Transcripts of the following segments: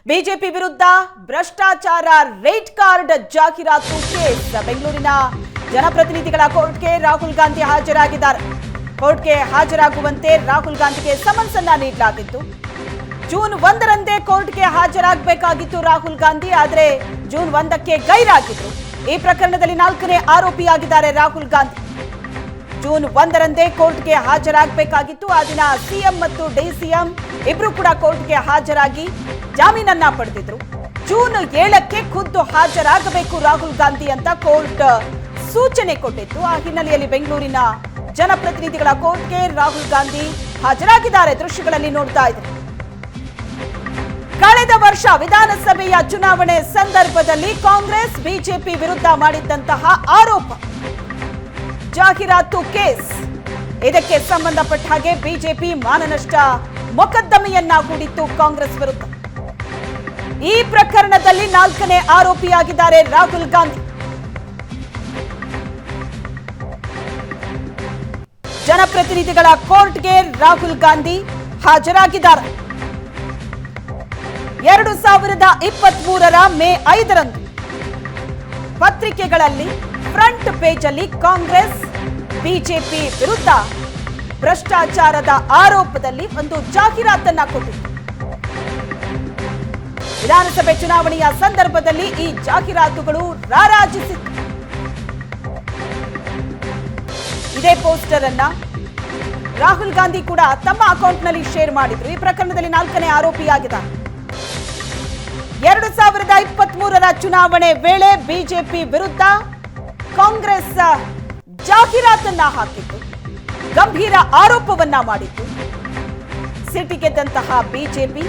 BJP ವಿರುದ್ಧ ಭ್ರಷ್ಟಾಚಾರ rate card ಜಾಹೀರಾತು ಕೇಸ್. ಬೆಂಗಳೂರಿನ ಜನಪ್ರತಿನಿಧಿಗಳ ಕೋರ್ಟ್ಗೆ ರಾಹುಲ್ ಗಾಂಧಿ ಹಾಜರಾಗಿದ್ದಾರೆ. ಕೋರ್ಟ್ಗೆ ಹಾಜರಾಗುವಂತೆ ರಾಹುಲ್ ಗಾಂಧಿಗೆ ಸಮನ್ಸ್ ಅನ್ನು ನೀಡಲಾಗಿತ್ತು. ಜೂನ್ 1ರಂದೇ ಕೋರ್ಟ್ಗೆ ಹಾಜರಾಗಬೇಕಾಗಿತ್ತು ರಾಹುಲ್ ಗಾಂಧಿ, ಆದರೆ ಜೂನ್ 1ಕ್ಕೆ ಗೈರಾಗಿದ್ರು. ಈ ಪ್ರಕರಣದಲ್ಲಿ 4ನೇ ಆರೋಪಿಯಾಗಿದ್ದಾರೆ ರಾಹುಲ್ ಗಾಂಧಿ. ಜೂನ್ 1ರಂದೇ ಕೋರ್ಟ್ಗೆ ಹಾಜರಾಗಬೇಕಾಗಿತ್ತು. ಆ ದಿನ ಸಿಎಂ ಮತ್ತು ಡಿಸಿಎಂ ಇಬ್ರು ಕೂಡ ಕೋರ್ಟ್ಗೆ ಹಾಜರಾಗಿ ಜಾಮೀನನ್ನ ಪಡೆದಿದ್ರು. ಜೂನ್ 7ಕ್ಕೆ ಖುದ್ದು ಹಾಜರಾಗಬೇಕು ರಾಹುಲ್ ಗಾಂಧಿ ಅಂತ ಕೋರ್ಟ್ ಸೂಚನೆ ಕೊಟ್ಟಿತ್ತು. ಆ ಹಿನ್ನೆಲೆಯಲ್ಲಿ ಬೆಂಗಳೂರಿನ ಜನಪ್ರತಿನಿಧಿಗಳ ಕೋರ್ಟ್ಗೆ ರಾಹುಲ್ ಗಾಂಧಿ ಹಾಜರಾಗಿದ್ದಾರೆ. ದೃಶ್ಯಗಳಲ್ಲಿ ನೋಡ್ತಾ ಇದ್ದಾರೆ. ಕಳೆದ ವರ್ಷ ವಿಧಾನಸಭೆಯ ಚುನಾವಣೆ ಸಂದರ್ಭದಲ್ಲಿ ಕಾಂಗ್ರೆಸ್ ಬಿಜೆಪಿ ವಿರುದ್ಧ ಮಾಡಿದ್ದಂತಹ ಆರೋಪ ಜಾಹೀರಾತು ಕೇಸ್. ಇದಕ್ಕೆ ಸಂಬಂಧಪಟ್ಟ ಹಾಗೆ ಬಿಜೆಪಿ ಮಾನನಷ್ಟ ಮೊಕದ್ದಮೆಯನ್ನ ಹೂಡಿತ್ತು ಕಾಂಗ್ರೆಸ್ ವಿರುದ್ಧ. ಈ ಪ್ರಕರಣದಲ್ಲಿ 4ನೇ ಆರೋಪಿಯಾಗಿದ್ದಾರೆ ರಾಹುಲ್ ಗಾಂಧಿ. ಜನಪ್ರತಿನಿಧಿಗಳ ಕೋರ್ಟ್ಗೆ ರಾಹುಲ್ ಗಾಂಧಿ ಹಾಜರಾಗಿದ್ದಾರೆ. 2023ರ ಮೇ 5ರಂದು ಪತ್ರಿಕೆಗಳಲ್ಲಿ ಫ್ರಂಟ್ ಪೇಜ್ ಅಲ್ಲಿ ಕಾಂಗ್ರೆಸ್ ಬಿಜೆಪಿ ವಿರುದ್ಧ ಭ್ರಷ್ಟಾಚಾರದ ಆರೋಪದಲ್ಲಿ ಒಂದು ಜಾಹೀರಾತನ್ನ ಕೊಟ್ಟಿತ್ತು. ವಿಧಾನಸಭೆ ಚುನಾವಣೆಯ ಸಂದರ್ಭದಲ್ಲಿ ಈ ಜಾಹೀರಾತುಗಳು ರಾರಾಜಿಸಿತ್ತು. ಇದೇ ಪೋಸ್ಟರ್ ಅನ್ನ ರಾಹುಲ್ ಗಾಂಧಿ ಕೂಡ ತಮ್ಮ ಅಕೌಂಟ್ನಲ್ಲಿ ಶೇರ್ ಮಾಡಿದ್ರು. ಈ ಪ್ರಕರಣದಲ್ಲಿ 4ನೇ ಆರೋಪಿಯಾಗಿದ್ದಾರೆ. 2023ರ ಚುನಾವಣೆ ವೇಳೆ ಬಿಜೆಪಿ ವಿರುದ್ಧ ಕಾಂಗ್ರೆಸ್ ಜಾಹೀರಾತನ್ನ ಹಾಕಿತ್ತು, ಗಂಭೀರ ಆರೋಪವನ್ನ ಮಾಡಿತ್ತು. ಸಿಟ್ಟಿಗೆದ್ದಂತಹ ಬಿಜೆಪಿ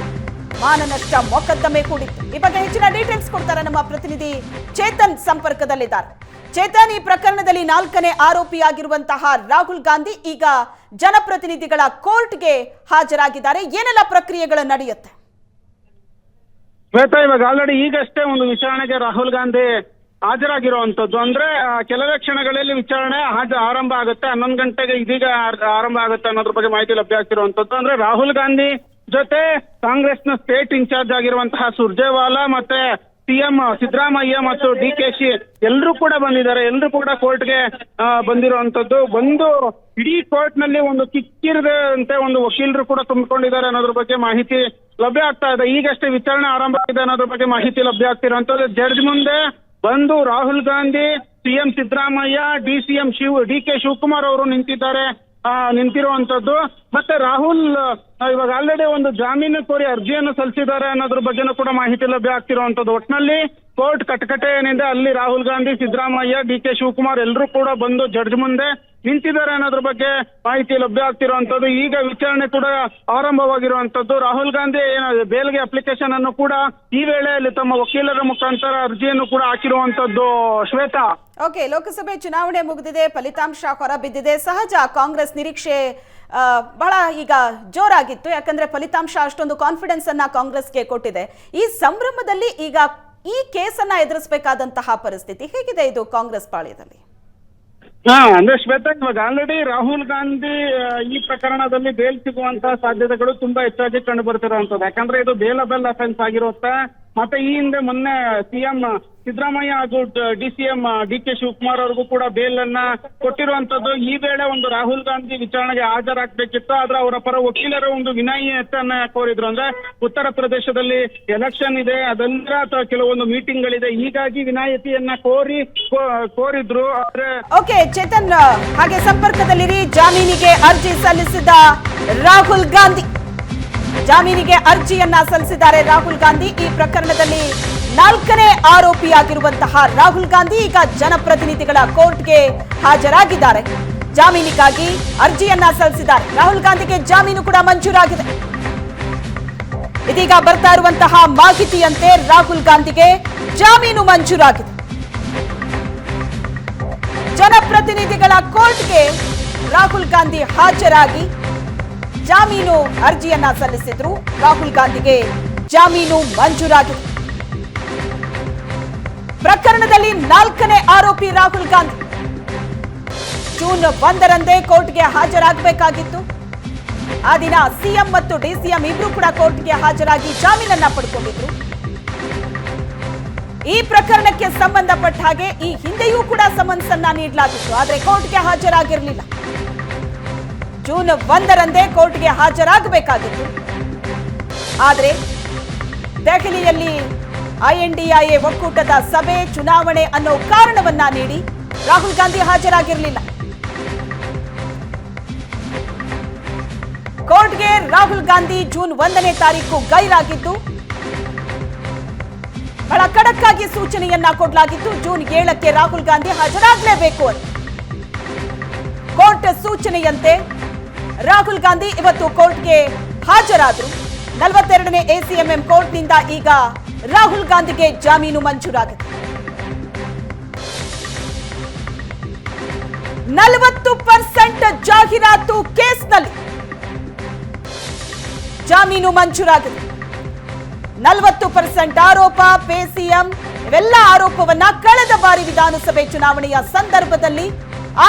ಮಾನನಷ್ಟ ಮೊಕದ್ದಮೆ ಹೂಡಿತ್ತು. ಈ ಬಗ್ಗೆ ಹೆಚ್ಚಿನ ಡೀಟೇಲ್ಸ್ ಕೊಡ್ತಾರೆ ನಮ್ಮ ಪ್ರತಿನಿಧಿ ಚೇತನ್ ಸಂಪರ್ಕದಲ್ಲಿದ್ದಾರೆ. ಚೇತನ್, ಈ ಪ್ರಕರಣದಲ್ಲಿ 4ನೇ ಆರೋಪಿಯಾಗಿರುವಂತಹ ರಾಹುಲ್ ಗಾಂಧಿ ಈಗ ಜನಪ್ರತಿನಿಧಿಗಳ ಕೋರ್ಟ್ಗೆ ಹಾಜರಾಗಿದ್ದಾರೆ. ಏನೆಲ್ಲ ಪ್ರಕ್ರಿಯೆಗಳು ನಡೆಯುತ್ತೆ? ಶ್ವೇತಾ, ಇವಾಗ ಆಲ್ರೆಡಿ ಈಗಷ್ಟೇ ಒಂದು ವಿಚಾರಣೆಗೆ ರಾಹುಲ್ ಗಾಂಧಿ ಹಾಜರಾಗಿರುವಂತದ್ದು. ಅಂದ್ರೆ ಕೆಲವೇ ಕ್ಷಣಗಳಲ್ಲಿ ವಿಚಾರಣೆ ಆರಂಭ ಆಗುತ್ತೆ. 11 ಗಂಟೆಗೆ ಇದೀಗ ಆರಂಭ ಆಗುತ್ತೆ ಅನ್ನೋದ್ರ ಬಗ್ಗೆ ಮಾಹಿತಿ ಲಭ್ಯ ಆಗ್ತಿರುವಂತದ್ದು. ಅಂದ್ರೆ ರಾಹುಲ್ ಗಾಂಧಿ ಜೊತೆ ಕಾಂಗ್ರೆಸ್ನ ಸ್ಟೇಟ್ ಇನ್ಚಾರ್ಜ್ ಆಗಿರುವಂತಹ ಸುರ್ಜೇವಾಲಾ ಮತ್ತೆ ಸಿಎಂ ಸಿದ್ದರಾಮಯ್ಯ ಮತ್ತು ಡಿಕೆಶಿ ಎಲ್ಲರೂ ಕೂಡ ಬಂದಿದ್ದಾರೆ. ಎಲ್ಲರೂ ಕೂಡ ಕೋರ್ಟ್ಗೆ ಬಂದಿರುವಂತದ್ದು. ಬಂದು ಇಡೀ ಕೋರ್ಟ್ ನಲ್ಲಿ ಒಂದು ಕಿಕ್ಕಿರದಂತೆ ಒಂದು ವಕೀಲರು ಕೂಡ ತುಂಬಿಕೊಂಡಿದ್ದಾರೆ ಅನ್ನೋದ್ರ ಬಗ್ಗೆ ಮಾಹಿತಿ ಲಭ್ಯ ಆಗ್ತಾ ಇದೆ. ಈಗಷ್ಟೇ ವಿಚಾರಣೆ ಆರಂಭ ಆಗಿದೆ ಅನ್ನೋದ್ರ ಬಗ್ಗೆ ಮಾಹಿತಿ ಲಭ್ಯ ಆಗ್ತಿರುವಂತದ್ದು. ಜಡ್ಜ್ ಮುಂದೆ ಬಂದು Rahul Gandhi, CM Siddaramaiah, DCM DK Shivakumar ಅವರು ನಿಂತಿರುವಂತದ್ದು. ಮತ್ತೆ ರಾಹುಲ್ ಇವಾಗ ಆಲ್ರೆಡಿ ಒಂದು ಜಾಮೀನು ಕೋರಿ ಅರ್ಜಿಯನ್ನು ಸಲ್ಲಿಸಿದ್ದಾರೆ ಅನ್ನೋದ್ರ ಬಗ್ಗೆನೂ ಕೂಡ ಮಾಹಿತಿ ಲಭ್ಯ ಆಗ್ತಿರುವಂತದ್ದು. ಒಟ್ಟಿನಲ್ಲಿ ಕೋರ್ಟ್ ಕಟಕಟೆ ಏನಿದೆ ಅಲ್ಲಿ ರಾಹುಲ್ ಗಾಂಧಿ, ಸಿದ್ದರಾಮಯ್ಯ, ಡಿಕೆ ಶಿವಕುಮಾರ್ ಎಲ್ಲರೂ ಕೂಡ ಬಂದು ಜಡ್ಜ್ ಮುಂದೆ ನಿಂತಿದ್ದಾರೆ ಅನ್ನೋದ್ರ ಬಗ್ಗೆ ಮಾಹಿತಿ ಲಭ್ಯ ಆಗ್ತಿರುವಂತದ್ದು. ಈಗ ವಿಚಾರಣೆ ಕೂಡ ಆರಂಭವಾಗಿರುವಂತದ್ದು. ರಾಹುಲ್ ಗಾಂಧಿ ಬೇಲ್ಗೆ ಅಪ್ಲಿಕೇಶನ್ ಅನ್ನು ಕೂಡ ಈ ವೇಳೆಯಲ್ಲಿ ತಮ್ಮ ವಕೀಲರ ಮುಖಾಂತರ ಅರ್ಜಿಯನ್ನು ಕೂಡ ಹಾಕಿರುವಂತದ್ದು. ಶ್ವೇತಾ, ಓಕೆ, ಲೋಕಸಭೆ ಚುನಾವಣೆ ಮುಗಿದಿದೆ, ಫಲಿತಾಂಶ ಹೊರಬಿದ್ದಿದೆ. ಸಹಜ ಕಾಂಗ್ರೆಸ್ ನಿರೀಕ್ಷೆ ಬಹಳ ಈಗ ಜೋರಾಗಿತ್ತು, ಯಾಕಂದ್ರೆ ಫಲಿತಾಂಶ ಅಷ್ಟೊಂದು ಕಾನ್ಫಿಡೆನ್ಸ್ ಅನ್ನ ಕಾಂಗ್ರೆಸ್ಗೆ ಕೊಟ್ಟಿದೆ. ಈ ಸಂಭ್ರಮದಲ್ಲಿ ಈಗ ಈ ಕೇಸನ್ನ ಎದುರಿಸಬೇಕಾದಂತಹ ಪರಿಸ್ಥಿತಿ ಹೇಗಿದೆ ಇದು ಕಾಂಗ್ರೆಸ್ ಪಾಳ್ಯದಲ್ಲಿ? ಅಂದ್ರೆ ಶ್ವೇತಾ, ಇವಾಗ ಆಲ್ರೆಡಿ ರಾಹುಲ್ ಗಾಂಧಿ ಈ ಪ್ರಕರಣದಲ್ಲಿ ಬೇಲ್ ಸಿಗುವಂತಹ ಸಾಧ್ಯತೆಗಳು ತುಂಬಾ ಹೆಚ್ಚಾಗಿ ಕಂಡು ಬರ್ತಿರುವಂತದ್ದು. ಯಾಕಂದ್ರೆ ಇದು ಬೇಲಬಲ್ ಅಫೆನ್ಸ್ ಆಗಿರುತ್ತೆ. ಮತ್ತೆ ಈ ಹಿಂದೆ ಮೊನ್ನೆ ಸಿಎಂ ಸಿದ್ದರಾಮಯ್ಯ ಹಾಗೂ ಡಿಸಿಎಂ ಡಿಕೆ ಶಿವಕುಮಾರ್ ಅವ್ರಿಗೂ ಕೂಡ ಬೇಲ್ ಅನ್ನ ಕೊಟ್ಟಿರುವಂತದ್ದು. ಈ ವೇಳೆ ಒಂದು ರಾಹುಲ್ ಗಾಂಧಿ ವಿಚಾರಣೆಗೆ ಹಾಜರಾಗಬೇಕಿತ್ತು, ಆದ್ರೆ ಅವರ ಪರ ವಕೀಲರು ಒಂದು ವಿನಾಯಿತಿಯನ್ನ ಕೋರಿದ್ರು. ಅಂದ್ರೆ ಉತ್ತರ ಪ್ರದೇಶದಲ್ಲಿ ಎಲೆಕ್ಷನ್ ಇದೆ, ಅದೆಲ್ಲ ಕೆಲವೊಂದು ಮೀಟಿಂಗ್ ಗಳಿದೆ, ಹೀಗಾಗಿ ವಿನಾಯಿತಿಯನ್ನ ಕೋರಿದ್ರು. ಆದ್ರೆ ಓಕೆ ಚೇತನ್, ಹಾಗೆ ಸಂಪರ್ಕದಲ್ಲಿರಿ. ಜಾಮೀನಿಗೆ ಅರ್ಜಿ ಸಲ್ಲಿಸಿದ ರಾಹುಲ್ ಗಾಂಧಿ, ಜಾಮೀನಿಗೆ ಅರ್ಜಿಯನ್ನ ಸಲ್ಲಿಸಿದ್ದಾರೆ ರಾಹುಲ್ ಗಾಂಧಿ. ಈ ಪ್ರಕರಣದಲ್ಲಿ 4ನೇ ಆರೋಪಿಯಾಗಿರುವಂತಹ ರಾಹುಲ್ ಗಾಂಧಿ ಈಗ ಜನಪ್ರತಿನಿಧಿಗಳ ಕೋರ್ಟ್ಗೆ ಹಾಜರಾಗಿದ್ದಾರೆ. ಜಾಮೀನಿಗಾಗಿ ಅರ್ಜಿಯನ್ನ ಸಲ್ಲಿಸಿದ್ದಾರೆ. ರಾಹುಲ್ ಗಾಂಧಿಗೆ ಜಾಮೀನು ಕೂಡ ಮಂಜೂರಾಗಿದೆ. ಇದೀಗ ಬರ್ತಾ ಇರುವಂತಹ ಮಾಹಿತಿಯಂತೆ ರಾಹುಲ್ ಗಾಂಧಿಗೆ ಜಾಮೀನು ಮಂಜೂರಾಗಿದೆ. ಜನಪ್ರತಿನಿಧಿಗಳ ಕೋರ್ಟ್ಗೆ ರಾಹುಲ್ ಗಾಂಧಿ ಹಾಜರಾಗಿ ಜಾಮೀನು ಅರ್ಜಿಯನ್ನ ಸಲ್ಲಿಸಿದ್ರು. ರಾಹುಲ್ ಗಾಂಧಿಗೆ ಜಾಮೀನು ಮಂಜೂರಾಗಿದೆ. ಪ್ರಕರಣದಲ್ಲಿ 4ನೇ ಆರೋಪಿ ರಾಹುಲ್ ಗಾಂಧಿ. ಜೂನ್ 1ರಂದೇ ಕೋರ್ಟ್ಗೆ ಹಾಜರಾಗಬೇಕಾಗಿತ್ತು. ಆ ದಿನ ಸಿಎಂ ಮತ್ತು ಡಿಸಿಎಂ ಇಬ್ರು ಕೂಡ ಕೋರ್ಟ್ಗೆ ಹಾಜರಾಗಿ ಜಾಮೀನನ್ನ ಪಡ್ಕೊಂಡಿದ್ರು. ಈ ಪ್ರಕರಣಕ್ಕೆ ಸಂಬಂಧಪಟ್ಟ ಹಾಗೆ ಈ ಹಿಂದೆಯೂ ಕೂಡ ಸಮನ್ಸ್ ಅನ್ನ ನೀಡಲಾಗಿತ್ತು, ಆದರೆ ಕೋರ್ಟ್ಗೆ ಹಾಜರಾಗಿರಲಿಲ್ಲ. ಜೂನ್ 1ರಂದೇ ಕೋರ್ಟ್ಗೆ ಹಾಜರಾಗಬೇಕಾಗಿತ್ತು. ಆದರೆ ದೆಹಲಿಯಲ್ಲಿ INDIA ಒಕ್ಕೂಟದ ಸಭೆ, ಚುನಾವಣೆ ಅನ್ನೋ ಕಾರಣವನ್ನ ನೀಡಿ ರಾಹುಲ್ ಗಾಂಧಿ ಹಾಜರಾಗಿರಲಿಲ್ಲ. ಕೋರ್ಟ್ಗೆ ರಾಹುಲ್ ಗಾಂಧಿ ಜೂನ್ 1ನೇ ತಾರೀಕು ಗೈರಾಗಿದ್ದು ಬಹಳ ಖಡಕ್ ಆಗಿ ಸೂಚನೆಯನ್ನ ಕೊಡಲಾಗಿತ್ತು. ಜೂನ್ 7ಕ್ಕೆ ರಾಹುಲ್ ಗಾಂಧಿ ಹಾಜರಾಗಲೇಬೇಕು ಅಂತ. ಕೋರ್ಟ್ ಸೂಚನೆಯಂತೆ ರಾಹುಲ್ ಗಾಂಧಿ ಇವತ್ತು ಕೋರ್ಟ್ಗೆ ಹಾಜರಾದರು. 42ನೇ ACMM ಕೋರ್ಟ್ನಿಂದ ಈಗ ರಾಹುಲ್ ಗಾಂಧಿಗೆ ಜಾಮೀನು ಮಂಜೂರಾಗಿದೆ. 40% ಜಾಹೀರಾತು ಕೇಸ್ನಲ್ಲಿ ಜಾಮೀನು ಮಂಜೂರಾಗಿದೆ. 40% ಆರೋಪ, PCM ಇವೆಲ್ಲ ಆರೋಪವನ್ನ ಕಳೆದ ಬಾರಿ ವಿಧಾನಸಭೆ ಚುನಾವಣೆಯ ಸಂದರ್ಭದಲ್ಲಿ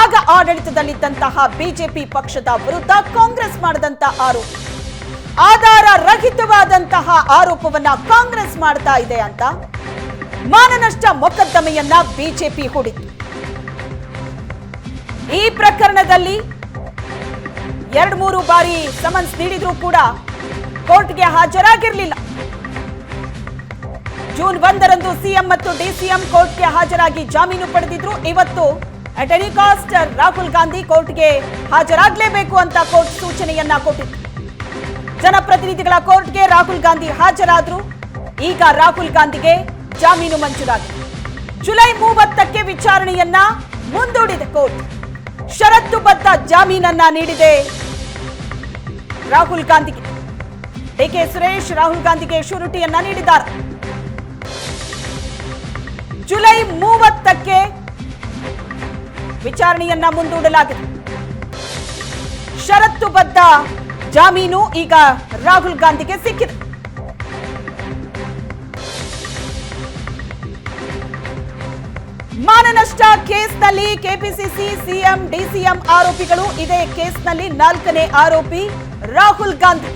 ಆಗ ಆಡಳಿತದಲ್ಲಿದ್ದಂತಹ ಬಿಜೆಪಿ ಪಕ್ಷದ ವಿರುದ್ಧ ಕಾಂಗ್ರೆಸ್ ಮಾಡಿದಂತ ಆರೋಪ, ಆಧಾರ ರಹಿತವಾದಂತಹ ಆರೋಪವನ್ನ ಕಾಂಗ್ರೆಸ್ ಮಾಡ್ತಾ ಇದೆ ಅಂತ ಮಾನನಷ್ಟ ಮೊಕದ್ದಮೆಯನ್ನ ಬಿಜೆಪಿ ಹೂಡಿತು. ಈ ಪ್ರಕರಣದಲ್ಲಿ 2-3 ಬಾರಿ ಸಮನ್ಸ್ ನೀಡಿದ್ರೂ ಕೂಡ ಕೋರ್ಟ್ಗೆ ಹಾಜರಾಗಿರಲಿಲ್ಲ. ಜೂನ್ 1ರಂದು ಸಿಎಂ ಮತ್ತು ಡಿಸಿಎಂ ಕೋರ್ಟ್ಗೆ ಹಾಜರಾಗಿ ಜಾಮೀನು ಪಡೆದಿದ್ರು. ಇವತ್ತು at any cost Rahul Gandhi ಕೋರ್ಟ್ಗೆ ಹಾಜರಾಗಲೇಬೇಕು ಅಂತ ಕೋರ್ಟ್ ಸೂಚನೆಯನ್ನ ಕೊಟ್ಟಿತ್ತು. ಜನಪ್ರತಿನಿಧಿಗಳ ಕೋರ್ಟ್ಗೆ ರಾಹುಲ್ ಗಾಂಧಿ ಹಾಜರಾದ್ರು. ಈಗ ರಾಹುಲ್ ಗಾಂಧಿಗೆ ಜಾಮೀನು ಮಂಜೂರಾಗಿದೆ. ಜುಲೈ 30ಕ್ಕೆ ವಿಚಾರಣೆಯನ್ನ ಮುಂದೂಡಿದೆ ಕೋರ್ಟ್. ಷರತ್ತುಬದ್ಧ ಜಾಮೀನನ್ನ ನೀಡಿದೆ ರಾಹುಲ್ ಗಾಂಧಿಗೆ. ಡಿಕೆ ಸುರೇಶ್ ರಾಹುಲ್ ಗಾಂಧಿಗೆ ಶ್ಯೂರಿಟಿಯನ್ನ ನೀಡಿದ್ದಾರೆ. ಜುಲೈ 30ಕ್ಕೆ ವಿಚಾರಣೆಯನ್ನ ಮುಂದೂಡಲಾಗಿದೆ. ಷರತ್ತುಬದ್ಧ ಜಾಮೀನು ಈಗ ರಾಹುಲ್ ಗಾಂಧಿಗೆ ಸಿಕ್ಕಿದೆ. ಮಾನನಷ್ಟ ಕೇಸ್ನಲ್ಲಿ ಕೆಪಿಸಿಸಿ, ಸಿಎಂ, ಡಿಸಿಎಂ ಆರೋಪಿಗಳು. ಇದೇ ಕೇಸ್ನಲ್ಲಿ 4ನೇ ಆರೋಪಿ ರಾಹುಲ್ ಗಾಂಧಿ.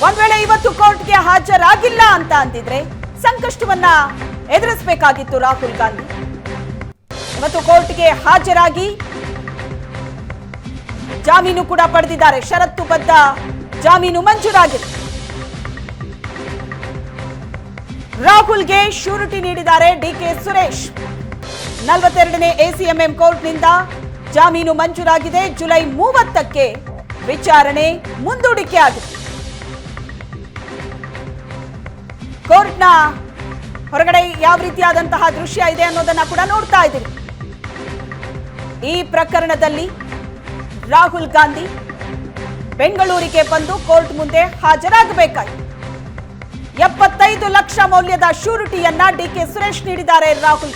ಒಂದ್ ವೇಳೆ ಇವತ್ತು ಕೋರ್ಟ್ಗೆ ಹಾಜರಾಗಿಲ್ಲ ಅಂತ ಅಂತಿದ್ರೆ ಸಂಕಷ್ಟವನ್ನ ಎದುರಿಸಬೇಕಾಗಿತ್ತು ರಾಹುಲ್ ಗಾಂಧಿ. ಇವತ್ತು ಕೋರ್ಟ್ಗೆ ಹಾಜರಾಗಿ ಜಾಮೀನು ಕೂಡ ಪಡೆದಿದ್ದಾರೆ. ಷರತ್ತುಬದ್ಧ ಜಾಮೀನು ಮಂಜೂರಾಗಿದೆ. ರಾಹುಲ್ಗೆ ಶ್ಯೂರಿಟಿ ನೀಡಿದ್ದಾರೆ ಡಿಕೆ ಸುರೇಶ್. 42ನೇ ACMM ಕೋರ್ಟ್ನಿಂದ ಜಾಮೀನು ಮಂಜೂರಾಗಿದೆ. ಜುಲೈ 30ಕ್ಕೆ ವಿಚಾರಣೆ ಮುಂದೂಡಿಕೆ ಆಗಿದೆ. ಕೋರ್ಟ್ನ ಹೊರಗಡೆ ಯಾವ ರೀತಿಯಾದಂತಹ ದೃಶ್ಯ ಇದೆ ಅನ್ನೋದನ್ನ ಕೂಡ ನೋಡ್ತಾ ಇದ್ದೀವಿ. ಈ ಪ್ರಕರಣದಲ್ಲಿ ರಾಹುಲ್ ಗಾಂಧಿ ಬೆಂಗಳೂರಿಗೆ ಬಂದು ಕೋರ್ಟ್ ಮುಂದೆ ಹಾಜರಾಗಬೇಕಾಯಿತು. 75 ಲಕ್ಷ ಮೌಲ್ಯದ ಶ್ಯೂರಿಟಿಯನ್ನ ಡಿಕೆ ಸುರೇಶ್ ನೀಡಿದ್ದಾರೆ ರಾಹುಲ್.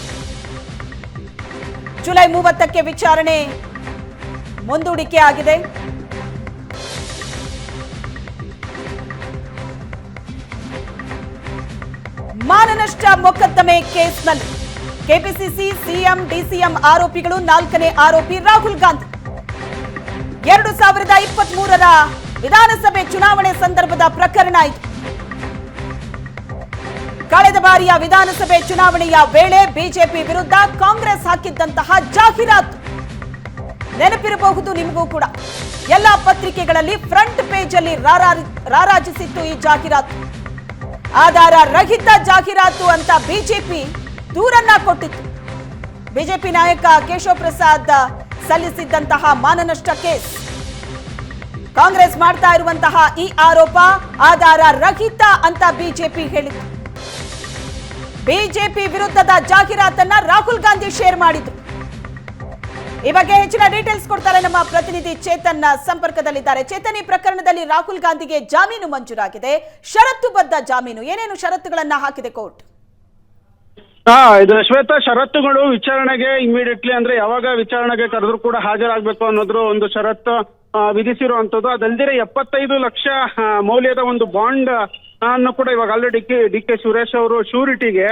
ಜುಲೈ 30ಕ್ಕೆ ವಿಚಾರಣೆ ಮುಂದೂಡಿಕೆ ಆಗಿದೆ. ಮಾನನಷ್ಟ ಮೊಕದ್ದಮೆ ಕೇಸ್ನಲ್ಲಿ ಕೆಪಿಸಿಸಿ, ಸಿಎಂ, ಡಿಸಿಎಂ ಆರೋಪಿಗಳು. 4ನೇ ಆರೋಪಿ ರಾಹುಲ್ ಗಾಂಧಿ. 2023ರ ವಿಧಾನಸಭೆ ಚುನಾವಣೆ ಸಂದರ್ಭದ ಪ್ರಕರಣ ಇದು. ಕಳೆದ ಬಾರಿಯ ವಿಧಾನಸಭೆ ಚುನಾವಣೆಯ ವೇಳೆ ಬಿಜೆಪಿ ವಿರುದ್ಧ ಕಾಂಗ್ರೆಸ್ ಹಾಕಿದ್ದಂತಹ ಜಾಹೀರಾತು ನೆನಪಿರಬಹುದು ನಿಮಗೂ ಕೂಡ. ಎಲ್ಲ ಪತ್ರಿಕೆಗಳಲ್ಲಿ ಫ್ರಂಟ್ ಪೇಜ್ ಅಲ್ಲಿ ರಾರಾಜಿಸಿತ್ತು ಈ ಜಾಹೀರಾತು. ಆಧಾರ ರಹಿತ ಜಾಹೀರಾತು ಅಂತ ಬಿಜೆಪಿ ದೂರನ್ನ ಕೊಟ್ಟಿತ್ತು. ಬಿಜೆಪಿ ನಾಯಕ ಕೇಶವ ಪ್ರಸಾದ್ ಸಲ್ಲಿಸಿದ್ದಂತಹ ಮಾನನಷ್ಟ ಕೇಸ್. ಕಾಂಗ್ರೆಸ್ ಮಾಡ್ತಾ ಇರುವಂತಹ ಈ ಆರೋಪ ಆಧಾರ ರಹಿತ ಅಂತ ಬಿಜೆಪಿ ಹೇಳಿತ್ತು. ಬಿಜೆಪಿ ವಿರುದ್ಧದ ಜಾಹೀರಾತನ್ನ ರಾಹುಲ್ ಗಾಂಧಿ ಶೇರ್ ಮಾಡಿದ್ರು. ಈ ಬಗ್ಗೆ ಹೆಚ್ಚಿನ ಡೀಟೇಲ್ಸ್ ಕೊಡ್ತಾರೆ ನಮ್ಮ ಪ್ರತಿನಿಧಿ ಚೇತನ್ ಸಂಪರ್ಕದಲ್ಲಿದ್ದಾರೆ. ಚೇತನ್, ಈ ಪ್ರಕರಣದಲ್ಲಿ ರಾಹುಲ್ ಗಾಂಧಿಗೆ ಜಾಮೀನು ಮಂಜೂರಾಗಿದೆ. ಷರತ್ತುಬದ್ಧ ಜಾಮೀನು, ಏನೇನು ಷರತ್ತುಗಳನ್ನ ಹಾಕಿದೆ ಕೋರ್ಟ್? ಇದು ಶ್ವೇತಾ, ಷರತ್ತುಗಳು ವಿಚಾರಣೆಗೆ ಇಮಿಡಿಯೇಟ್ಲಿ ಅಂದ್ರೆ ಯಾವಾಗ ವಿಚಾರಣೆಗೆ ಕರೆದ್ರು ಕೂಡ ಹಾಜರಾಗಬೇಕು ಅನ್ನೋದ್ರ ಒಂದು ಷರತ್ತು ವಿಧಿಸಿರುವಂತದ್ದು. ಅದಲ್ದಿರೆ 75 ಲಕ್ಷ ಮೌಲ್ಯದ ಒಂದು ಬಾಂಡ್ ಅನ್ನು ಕೂಡ ಇವಾಗ ಆಲ್ರೆಡಿ ಡಿ ಕೆ ಸುರೇಶ್ ಅವರು ಶ್ಯೂರಿಟಿಗೆ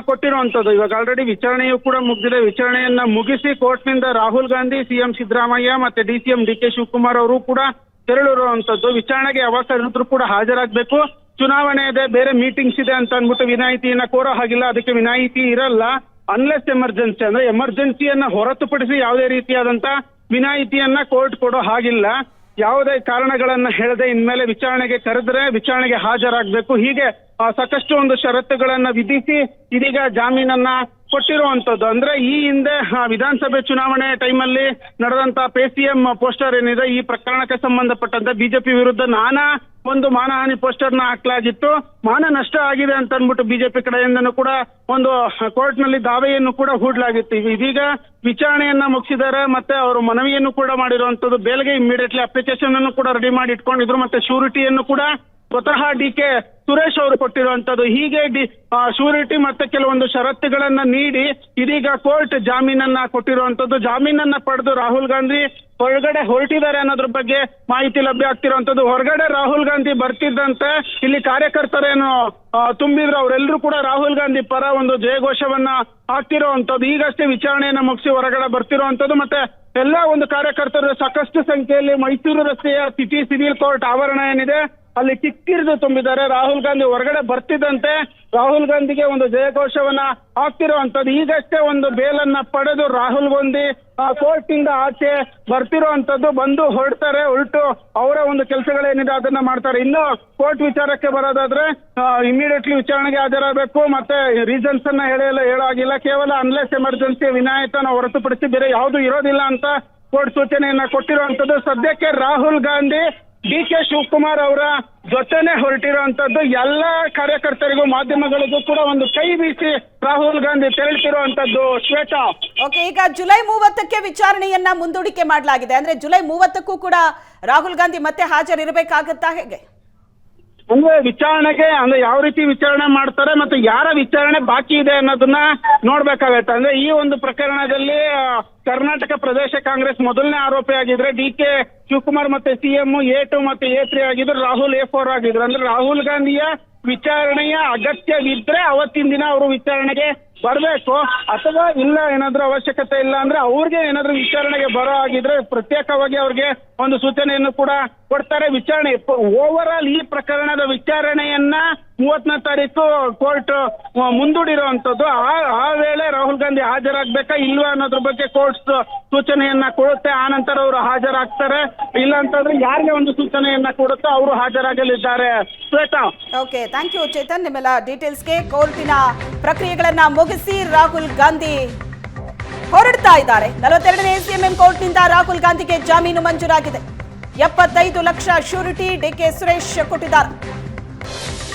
ಕೊಟ್ಟಿರುವಂತದ್ದು. ಇವಾಗ ಆಲ್ರೆಡಿ ವಿಚಾರಣೆಯೂ ಕೂಡ ಮುಗಿದಿದೆ. ವಿಚಾರಣೆಯನ್ನ ಮುಗಿಸಿ ಕೋರ್ಟ್ನಿಂದ ರಾಹುಲ್ ಗಾಂಧಿ, ಸಿಎಂ ಸಿದ್ದರಾಮಯ್ಯ ಮತ್ತೆ DCM DK ಶಿವಕುಮಾರ್ ಅವರು ಕೂಡ ತೆರಳಿರುವಂತದ್ದು. ವಿಚಾರಣೆಗೆ ಯಾವಾಗ ಕರೆದ್ರು ಕೂಡ ಹಾಜರಾಗಬೇಕು. ಚುನಾವಣೆ ಇದೆ, ಬೇರೆ ಮೀಟಿಂಗ್ಸ್ ಇದೆ ಅಂತ ಅಂದ್ಬಿಟ್ಟು ವಿನಾಯಿತಿಯನ್ನ ಕೋರೋ ಹಾಗಿಲ್ಲ. ಅದಕ್ಕೆ ವಿನಾಯಿತಿ ಇರಲ್ಲ ಅನ್ಲೆಸ್ ಎಮರ್ಜೆನ್ಸಿ, ಅಂದ್ರೆ ಎಮರ್ಜೆನ್ಸಿಯನ್ನ ಹೊರತುಪಡಿಸಿ ಯಾವುದೇ ರೀತಿಯಾದಂತ ವಿನಾಯಿತಿಯನ್ನ ಕೋರ್ಟ್ ಕೊಡೋ ಹಾಗಿಲ್ಲ. ಯಾವುದೇ ಕಾರಣಗಳನ್ನ ಹೇಳದೆ ಇನ್ಮೇಲೆ ವಿಚಾರಣೆಗೆ ಕರೆದ್ರೆ ವಿಚಾರಣೆಗೆ ಹಾಜರಾಗಬೇಕು. ಹೀಗೆ ಸಾಕಷ್ಟು ಒಂದು ಷರತ್ತುಗಳನ್ನ ವಿಧಿಸಿ ಇದೀಗ ಜಾಮೀನನ್ನ ಕೊಟ್ಟಿರುವಂತದ್ದು. ಅಂದ್ರೆ ಈ ಹಿಂದೆ ವಿಧಾನಸಭೆ ಚುನಾವಣೆ ಟೈಮಲ್ಲಿ ನಡೆದಂತ PCM ಪೋಸ್ಟರ್ ಏನಿದೆ, ಈ ಪ್ರಕರಣಕ್ಕೆ ಸಂಬಂಧಪಟ್ಟಂತೆ ಬಿಜೆಪಿ ವಿರುದ್ಧ ನಾನಾ ಒಂದು ಮಾನಹಾನಿ ಪೋಸ್ಟರ್ ನ ಹಾಕ್ಲಾಗಿತ್ತು. ಮಾನ ನಷ್ಟ ಆಗಿದೆ ಅಂತ ಅಂದ್ಬಿಟ್ಟು ಬಿಜೆಪಿ ಕಡೆಯಿಂದನೂ ಕೂಡ ಒಂದು ಕೋರ್ಟ್ ನಲ್ಲಿ ದಾವೆಯನ್ನು ಕೂಡ ಹೂಡಲಾಗಿತ್ತು. ಇದೀಗ ವಿಚಾರಣೆಯನ್ನ ಮುಗಿಸಿದ್ದಾರೆ, ಮತ್ತೆ ಅವರು ಮನವಿಯನ್ನು ಕೂಡ ಮಾಡಿರುವಂತದ್ದು. ಬೇಲ್ಗೆ ಇಮಿಡಿಯೇಟ್ಲಿ ಅಪ್ಲಿಕೇಶನ್ ಅನ್ನು ಕೂಡ ರೆಡಿ ಮಾಡಿ ಇಟ್ಕೊಂಡಿದ್ರು, ಮತ್ತೆ ಶ್ಯೂರಿಟಿಯನ್ನು ಕೂಡ ಸ್ವತಃ DK ಸುರೇಶ್ ಅವರು ಕೊಟ್ಟಿರುವಂತದ್ದು. ಹೀಗೆ ಶ್ಯೂರಿಟಿ ಮತ್ತೆ ಕೆಲವೊಂದು ಷರತ್ತುಗಳನ್ನ ನೀಡಿ ಇದೀಗ ಕೋರ್ಟ್ ಜಾಮೀನನ್ನ ಕೊಟ್ಟಿರುವಂತದ್ದು. ಜಾಮೀನನ್ನ ಪಡೆದು ರಾಹುಲ್ ಗಾಂಧಿ ಹೊರಗಡೆ ಹೊರಟಿದ್ದಾರೆ ಅನ್ನೋದ್ರ ಬಗ್ಗೆ ಮಾಹಿತಿ ಲಭ್ಯ ಆಗ್ತಿರುವಂತದ್ದು. ಹೊರಗಡೆ ರಾಹುಲ್ ಗಾಂಧಿ ಬರ್ತಿದ್ದಂತೆ ಇಲ್ಲಿ ಕಾರ್ಯಕರ್ತರೇನು ತುಂಬಿದ್ರು, ಅವರೆಲ್ಲರೂ ಕೂಡ ರಾಹುಲ್ ಗಾಂಧಿ ಪರ ಒಂದು ಜಯಘೋಷವನ್ನ ಹಾಕ್ತಿರುವಂತದ್ದು. ಈಗಷ್ಟೇ ವಿಚಾರಣೆಯನ್ನ ಮುಗಿಸಿ ಹೊರಗಡೆ ಬರ್ತಿರುವಂತದ್ದು. ಮತ್ತೆ ಎಲ್ಲ ಒಂದು ಕಾರ್ಯಕರ್ತರು ಸಾಕಷ್ಟು ಸಂಖ್ಯೆಯಲ್ಲಿ ಮೈಸೂರು ರಸ್ತೆಯ ಸಿಟಿ ಸಿವಿಲ್ ಕೋರ್ಟ್ ಆವರಣ ಏನಿದೆ ಅಲ್ಲಿ ಕಿಕ್ಕಿರಿದು ತುಂಬಿದ್ದಾರೆ. ರಾಹುಲ್ ಗಾಂಧಿ ಹೊರಗಡೆ ಬರ್ತಿದ್ದಂತೆ ರಾಹುಲ್ ಗಾಂಧಿಗೆ ಒಂದು ಜಯಘೋಷವನ್ನ ಹಾಕ್ತಿರುವಂತದ್ದು. ಈಗಷ್ಟೇ ಒಂದು ಬೇಲನ್ನ ಪಡೆದು ರಾಹುಲ್ ಗಾಂಧಿ ಕೋರ್ಟ್ ಇಂದ ಆಚೆ ಬರ್ತಿರುವಂತದ್ದು. ಬಂದು ಹೊರಟು ಅವರ ಒಂದು ಕೆಲಸಗಳೇನಿದೆ ಅದನ್ನ ಮಾಡ್ತಾರೆ. ಇನ್ನು ಕೋರ್ಟ್ ವಿಚಾರಕ್ಕೆ ಬರೋದಾದ್ರೆ ಇಮಿಡಿಯೇಟ್ಲಿ ವಿಚಾರಣೆಗೆ ಹಾಜರಾಗಬೇಕು. ಮತ್ತೆ ರೀಸನ್ಸ್ ಅನ್ನ ಹೇಳೋ ಆಗಿಲ್ಲ. ಕೇವಲ ಅನ್ಲೆಸ್ ಎಮರ್ಜೆನ್ಸಿ ವಿನಾಯಿತನ ಹೊರತುಪಡಿಸಿ ಬೇರೆ ಯಾವುದು ಇರೋದಿಲ್ಲ ಅಂತ ಕೋರ್ಟ್ ಸೂಚನೆಯನ್ನ ಕೊಟ್ಟಿರುವಂತದ್ದು. ಸದ್ಯಕ್ಕೆ ರಾಹುಲ್ ಗಾಂಧಿ DK ಶಿವಕುಮಾರ್ ಅವರ ಜೊತೆನೆ ಹೊರಟಿರುವಂತದ್ದು. ಎಲ್ಲ ಕಾರ್ಯಕರ್ತರಿಗೂ ಮಾಧ್ಯಮಗಳಿಗೂ ಕೂಡ ಒಂದು ಕೈ ಬೀಸಿ ರಾಹುಲ್ ಗಾಂಧಿ ತೆರಳುತ್ತಿರುವಂತದ್ದು. ಶ್ವೇತಾ, ಓಕೆ, ಈಗ ಜುಲೈ 30ಕ್ಕೆ ವಿಚಾರಣೆಯನ್ನ ಮುಂದೂಡಿಕೆ ಮಾಡಲಾಗಿದೆ. ಅಂದ್ರೆ ಜುಲೈ 30ಕ್ಕೂ ಕೂಡ ರಾಹುಲ್ ಗಾಂಧಿ ಮತ್ತೆ ಹಾಜರಿರಬೇಕಾಗತ್ತಾ ಹೇಗೆ? ಅಂದ್ರೆ ವಿಚಾರಣೆಗೆ ಅಂದ್ರೆ ಯಾವ ರೀತಿ ವಿಚಾರಣೆ ಮಾಡ್ತಾರೆ ಮತ್ತೆ ಯಾರ ವಿಚಾರಣೆ ಬಾಕಿ ಇದೆ ಅನ್ನೋದನ್ನ ನೋಡ್ಬೇಕಾಗತ್ತೆ. ಅಂದ್ರೆ ಈ ಒಂದು ಪ್ರಕರಣದಲ್ಲಿ ಕರ್ನಾಟಕ ಪ್ರದೇಶ ಕಾಂಗ್ರೆಸ್ ಮೊದಲನೇ ಆರೋಪಿ ಆಗಿದ್ರೆ, DK ಶಿವಕುಮಾರ್ ಮತ್ತೆ CM A2 ಮತ್ತೆ A3 ಆಗಿದ್ರು, ರಾಹುಲ್ A4 ಆಗಿದ್ರು. ಅಂದ್ರೆ ರಾಹುಲ್ ಗಾಂಧಿಯ ವಿಚಾರಣೆಯ ಅಗತ್ಯವಿದ್ರೆ ಅವತ್ತಿನ ದಿನ ಅವರು ವಿಚಾರಣೆಗೆ ಬರ್ಬೇಕು, ಅಥವಾ ಇಲ್ಲ ಏನಾದ್ರೂ ಅವಶ್ಯಕತೆ ಇಲ್ಲ ಅಂದ್ರೆ ಅವ್ರಿಗೆ ಏನಾದ್ರೂ ವಿಚಾರಣೆಗೆ ಬರೋ ಆಗಿದ್ರೆ ಪ್ರತ್ಯೇಕವಾಗಿ ಅವ್ರಿಗೆ ಒಂದು ಸೂಚನೆಯನ್ನು ಕೂಡ ಕೊಡ್ತಾರೆ. ವಿಚಾರಣೆ ಓವರ್ ಆಲ್ ಈ ಪ್ರಕರಣದ ವಿಚಾರಣೆಯನ್ನ 30ನೇ ತಾರೀಕು ಕೋರ್ಟ್ ಮುಂದೂಡಿರುವಂತದ್ದು. ಆ ವೇಳೆ ರಾಹುಲ್ ಗಾಂಧಿ ಹಾಜರಾಗ್ಬೇಕಾ ಇಲ್ವಾ ಅನ್ನೋದ್ರ ಬಗ್ಗೆ ಕೋರ್ಟ್ ಸೂಚನೆಯನ್ನ ಕೊಡುತ್ತೆ. ಆ ನಂತರ ಅವರು ಹಾಜರಾಗ್ತಾರೆ. ಇಲ್ಲ ಅಂತಂದ್ರೆ ಯಾರಿಗೆ ಒಂದು ಸೂಚನೆಯನ್ನ ಕೊಡುತ್ತೋ ಅವರು ಹಾಜರಾಗಲಿದ್ದಾರೆ. Shweta, okay, thank you Chetan, ನಿಮ್ಮೆಲ್ಲ ಡೀಟೇಲ್ಸ್ಗೆ. ಕೋರ್ಟಿನ ಪ್ರಕ್ರಿಯೆಗಳನ್ನ ಮುಗಿಸಿ ರಾಹುಲ್ ಗಾಂಧಿ ಹೊರಡ್ತಾ ಇದ್ದಾರೆ. 42ನೇ CMM ಕೋರ್ಟ್ನಿಂದ ರಾಹುಲ್ ಗಾಂಧಿಗೆ ಜಾಮೀನು ಮಂಜೂರಾಗಿದೆ. 75 ಲಕ್ಷ ಶ್ಯೂರಿಟಿ DK ಸುರೇಶ್ ಕೊಟ್ಟಿದ್ದಾರೆ.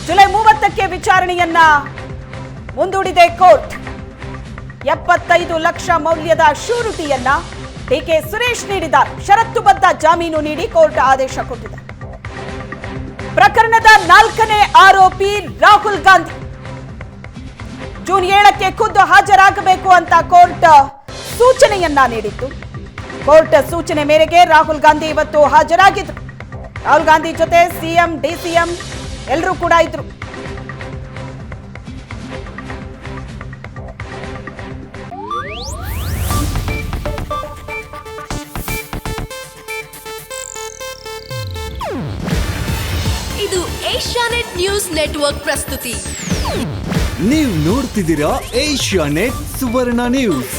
ಜುಲೈ 30ಕ್ಕೆ ವಿಚಾರಣೆಯನ್ನ ಮುಂದೂಡಿದೆ ಕೋರ್ಟ್. 75 ಲಕ್ಷ ಮೌಲ್ಯದ ಶ್ಯೂರಿಟಿಯನ್ನ DK ಸುರೇಶ್ ನೀಡಿದ್ದಾರೆ. ಷರತ್ತುಬದ್ಧ ಜಾಮೀನು ನೀಡಿ ಕೋರ್ಟ್ ಆದೇಶ ಕೊಟ್ಟಿದೆ. ಪ್ರಕರಣದ 4ನೇ ಆರೋಪಿ ರಾಹುಲ್ ಗಾಂಧಿ ಜೂನ್ 7ಕ್ಕೆ ಖುದ್ದು ಹಾಜರಾಗಬೇಕು ಅಂತ ಕೋರ್ಟ್ ಸೂಚನೆಯನ್ನ ನೀಡಿತ್ತು. ಕೋರ್ಟ್ ಸೂಚನೆ ಮೇರೆಗೆ ರಾಹುಲ್ ಗಾಂಧಿ ಇವತ್ತು ಹಾಜರಾಗಿದ್ರು. ರಾಹುಲ್ ಗಾಂಧಿ ಜೊತೆ CM DCM ಎಲ್ಲರೂ ಕೂಡ ಇದ್ರು. ಇದು ಏಷ್ಯಾನೆಟ್ ನ್ಯೂಸ್ ನೆಟ್ವರ್ಕ್ ಪ್ರಸ್ತುತಿ. ನೀವು ನೋಡ್ತಿದ್ದೀರಾ ಏಷ್ಯಾನೆಟ್ ಸುವರ್ಣ ನ್ಯೂಸ್.